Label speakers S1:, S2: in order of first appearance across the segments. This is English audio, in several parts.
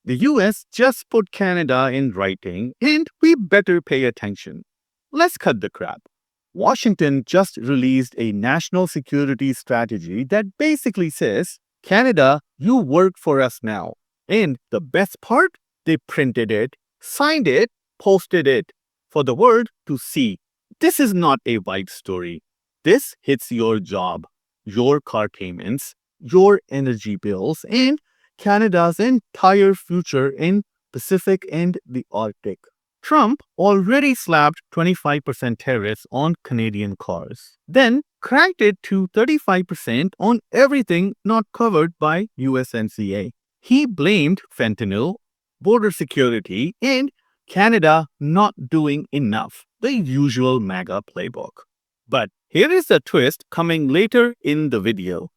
S1: The US just put Canada in writing, and we better pay attention. Let's cut the crap. Washington just released a national security strategy that basically says, Canada, you work for us now. And the best part, they printed it, signed it, posted it for the world to see. This is not a white story. This hits your job, your car payments, your energy bills, and Canada's entire future in Pacific and the Arctic. Trump already slapped 25% tariffs on Canadian cars, then cranked it to 35% on everything not covered by USMCA. He blamed fentanyl, border security, and Canada not doing enough, the usual MAGA playbook. But here is the twist coming later in the video.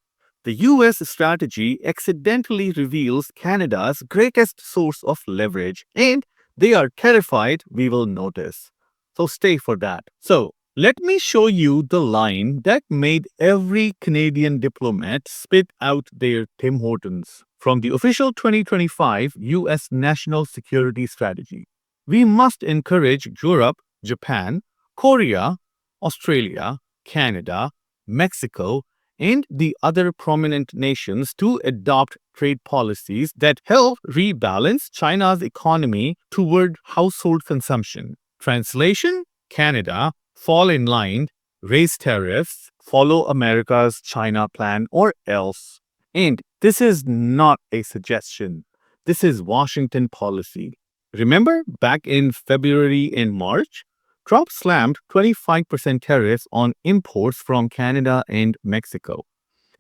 S1: The US strategy accidentally reveals Canada's greatest source of leverage, and they are terrified we will notice. So stay for that. So let me show you the line that made every Canadian diplomat spit out their Tim Hortons from the official 2025 US National Security Strategy. We must encourage Europe, Japan, Korea, Australia, Canada, Mexico, and the other prominent nations to adopt trade policies that help rebalance China's economy toward household consumption. Translation: Canada, fall in line, raise tariffs, follow America's China plan, or else. And this is not a suggestion. This is Washington policy. Remember back in February and March? Trump slammed 25% tariffs on imports from Canada and Mexico,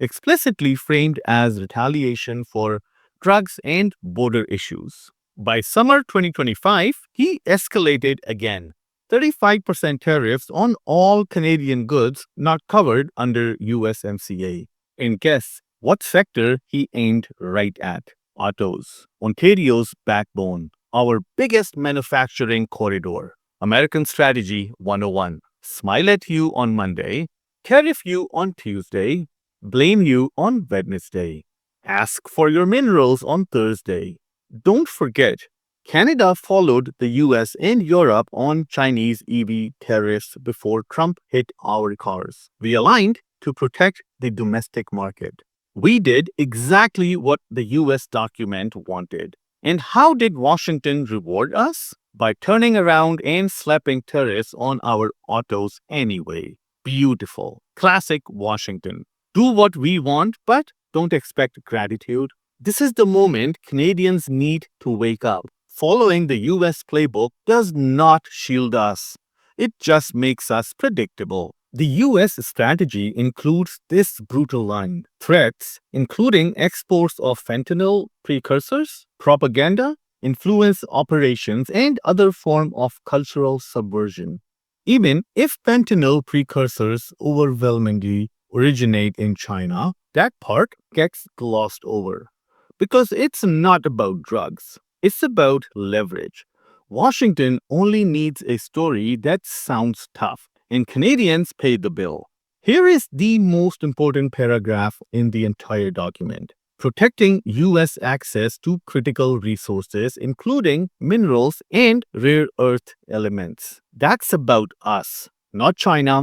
S1: explicitly framed as retaliation for drugs and border issues. By summer 2025, he escalated again, 35% tariffs on all Canadian goods not covered under USMCA. And guess what sector he aimed right at? Autos, Ontario's backbone, our biggest manufacturing corridor. American Strategy 101. Smile at you on Monday, tariff you on Tuesday, blame you on Wednesday, ask for your minerals on Thursday. Don't forget, Canada followed the US and Europe on Chinese EV tariffs before Trump hit our cars. We aligned to protect the domestic market. We did exactly what the US document wanted. And how did Washington reward us? By turning around and slapping tariffs on our autos anyway. Beautiful. Classic Washington. Do what we want, but don't expect gratitude. This is the moment Canadians need to wake up. Following the US playbook does not shield us. It just makes us predictable. The US strategy includes this brutal line: threats, including exports of fentanyl precursors, propaganda, influence operations, and other form of cultural subversion. Even if fentanyl precursors overwhelmingly originate in China, that part gets glossed over. Because it's not about drugs, it's about leverage. Washington only needs a story that sounds tough, and Canadians pay the bill. Here is the most important paragraph in the entire document: protecting U.S. access to critical resources, including minerals and rare earth elements. That's about us, not China,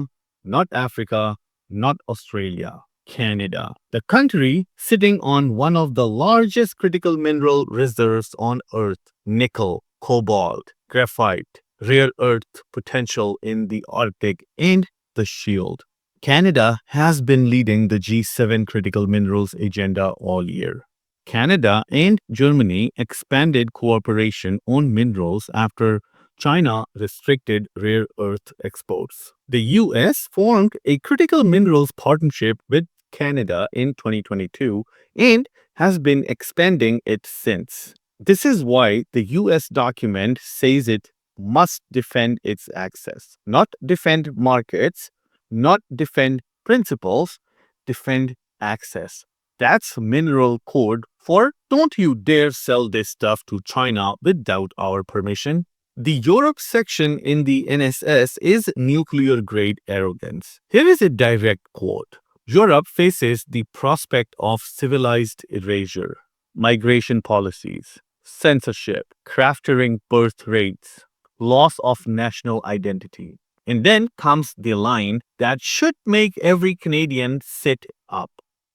S1: not Africa, not Australia. Canada, the country sitting on one of the largest critical mineral reserves on Earth: nickel, cobalt, graphite, rare earth potential in the Arctic, and the Shield. Canada has been leading the G7 critical minerals agenda all year. Canada and Germany expanded cooperation on minerals after China restricted rare earth exports. The US formed a critical minerals partnership with Canada in 2022 and has been expanding it since. This is why the US document says it must defend its access, not defend markets, not defend principles, defend access. That's mineral code for don't you dare sell this stuff to China without our permission. The Europe section in the NSS is nuclear grade arrogance. Here is a direct quote: Europe faces the prospect of civilized erasure, migration policies, censorship, craftering birth rates, loss of national identity. And then comes the line that should make every Canadian sit up.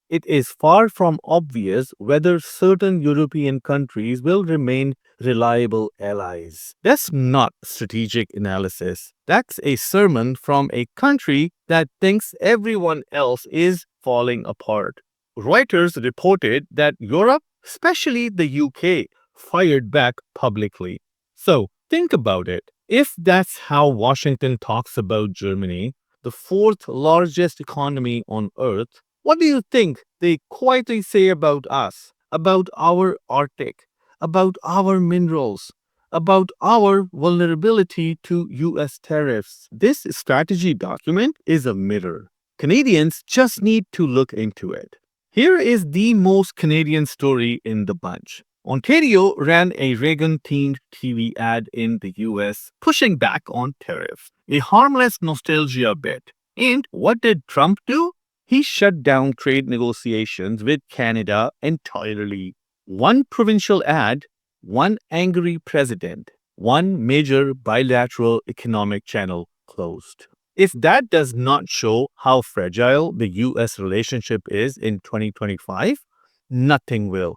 S1: It is far from obvious whether certain European countries will remain reliable allies. That's not strategic analysis. That's a sermon from a country that thinks everyone else is falling apart. Reuters reported that Europe, especially the UK, fired back publicly. So think about it. If that's how Washington talks about Germany, the fourth largest economy on earth, what do you think they quietly say about us, about our Arctic, about our minerals, about our vulnerability to US tariffs? This strategy document is a mirror. Canadians just need to look into it. Here is the most Canadian story in the bunch. Ontario ran a Reagan-themed TV ad in the US pushing back on tariffs, a harmless nostalgia bit. And what did Trump do? He shut down trade negotiations with Canada entirely. One provincial ad, one angry president, one major bilateral economic channel closed. If that does not show how fragile the US relationship is in 2025, nothing will.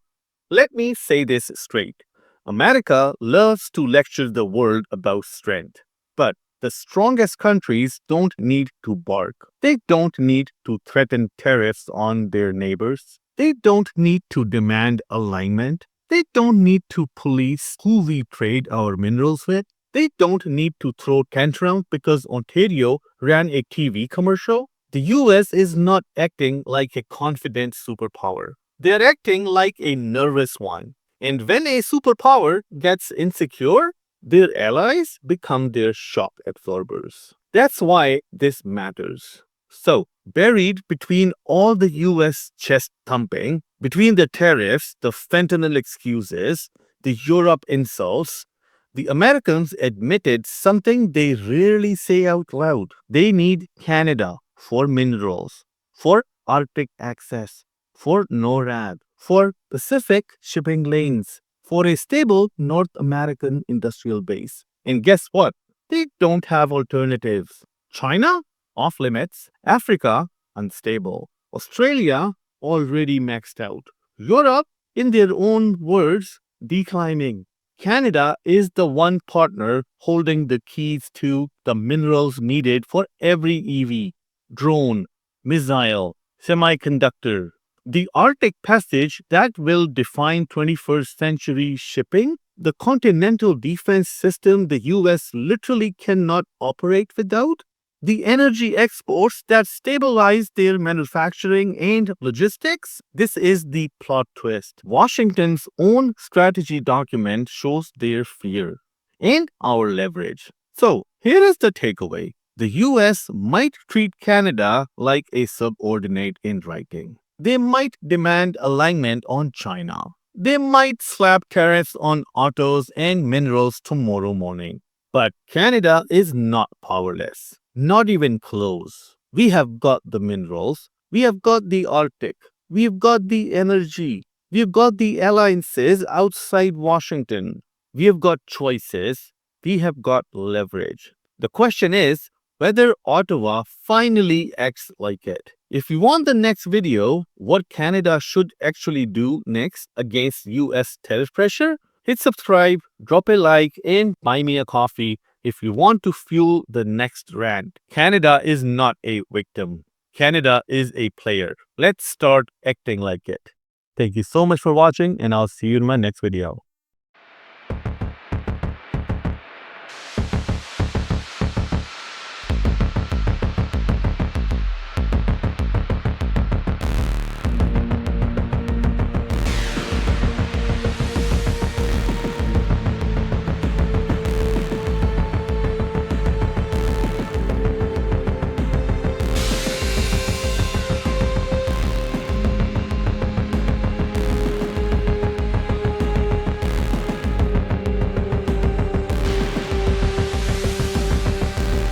S1: Let me say this straight. America loves to lecture the world about strength, but the strongest countries don't need to bark. They don't need to threaten tariffs on their neighbors. They don't need to demand alignment. They don't need to police who we trade our minerals with. They don't need to throw tantrums because Ontario ran a TV commercial. The US is not acting like a confident superpower. They're acting like a nervous one. And when a superpower gets insecure, their allies become their shock absorbers. That's why this matters. So, buried between all the US chest thumping, between the tariffs, the fentanyl excuses, the Europe insults, the Americans admitted something they rarely say out loud. They need Canada for minerals, for Arctic access, for NORAD, for Pacific shipping lanes, for a stable North American industrial base. And guess what? They don't have alternatives. China? Off limits. Africa? Unstable. Australia? Already maxed out. Europe, in their own words, declining. Canada is the one partner holding the keys to the minerals needed for every EV, drone, missile, semiconductor. The Arctic Passage that will define 21st century shipping, the continental defense system the US literally cannot operate without, the energy exports that stabilize their manufacturing and logistics. This is the plot twist. Washington's own strategy document shows their fear and our leverage. So, here is the takeaway. The US might treat Canada like a subordinate in writing. They might demand alignment on China. They might slap tariffs on autos and minerals tomorrow morning. But Canada is not powerless. Not even close. We have got the minerals. We have got the Arctic. We've got the energy. We've got the alliances outside Washington. We have got choices. We have got leverage. The question is whether Ottawa finally acts like it. If you want the next video, what Canada should actually do next against US tariff pressure, hit subscribe, drop a like, and buy me a coffee if you want to fuel the next rant. Canada is not a victim. Canada is a player. Let's start acting like it. Thank you so much for watching, and I'll see you in my next video.